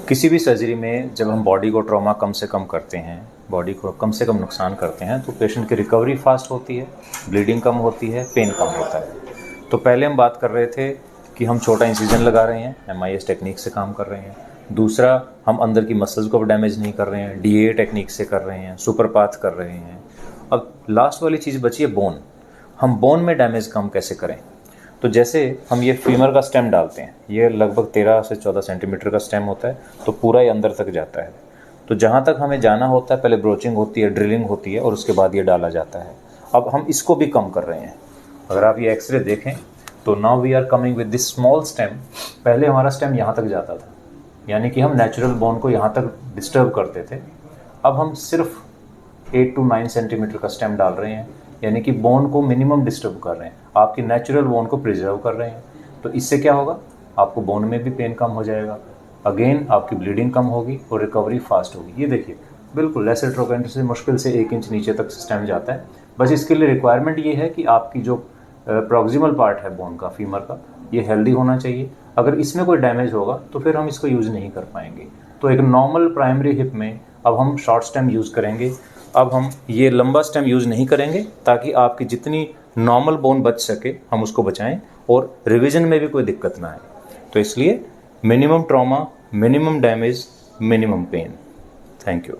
किसी भी सर्जरी में जब हम बॉडी को ट्रॉमा कम से कम करते हैं, बॉडी को कम से कम नुकसान करते हैं, तो पेशेंट की रिकवरी फास्ट होती है, ब्लीडिंग कम होती है, पेन कम होता है। तो पहले हम बात कर रहे थे कि हम छोटा इंसिजन लगा रहे हैं, MIS टेक्निक से काम कर रहे हैं। दूसरा, हम अंदर की मसल्स को डैमेज नहीं कर रहे हैं, DA टेक्निक से कर रहे हैं, सुपर पाथ कर रहे हैं। अब लास्ट वाली चीज़ बची है बोन। हम बोन में डैमेज कम कैसे करें? तो जैसे हम ये फीमर का स्टेम डालते हैं, ये लगभग 13 से 14 सेंटीमीटर का स्टेम होता है, तो पूरा ये अंदर तक जाता है। तो जहाँ तक हमें जाना होता है, पहले ब्रोचिंग होती है, ड्रिलिंग होती है, और उसके बाद ये डाला जाता है। अब हम इसको भी कम कर रहे हैं। अगर आप ये एक्सरे देखें तो now we are coming with this small stem. पहले हमारा स्टेम यहाँ तक जाता था, यानी कि हम नेचुरल बोन को यहाँ तक डिस्टर्ब करते थे। अब हम सिर्फ 8 to 9 सेंटीमीटर का स्टेम डाल रहे हैं, यानी कि बोन को मिनिमम डिस्टर्ब कर रहे हैं, आपकी नेचुरल बोन को प्रिजर्व कर रहे हैं। तो इससे क्या होगा? आपको बोन में भी पेन कम हो जाएगा, अगेन आपकी ब्लीडिंग कम होगी और रिकवरी फास्ट होगी। ये देखिए, बिल्कुल लेसर ट्रोकेंटर से मुश्किल से 1 इंच नीचे तक स्टेम जाता है। बस इसके लिए रिक्वायरमेंट ये है कि आपकी जो प्रॉक्सिमल पार्ट है बोन का, फीमर का, ये हेल्दी होना चाहिए। अगर इसमें कोई डैमेज होगा तो फिर हम इसको यूज़ नहीं कर पाएंगे। तो एक नॉर्मल प्राइमरी हिप में अब हम शॉर्ट स्टेम यूज़ करेंगे। अब हम ये लंबा स्टेम यूज़ नहीं करेंगे, ताकि आपकी जितनी नॉर्मल बोन बच सके हम उसको बचाएं और रिवीजन में भी कोई दिक्कत ना आए। तो इसलिए minimum trauma, minimum damage, minimum pain. Thank you.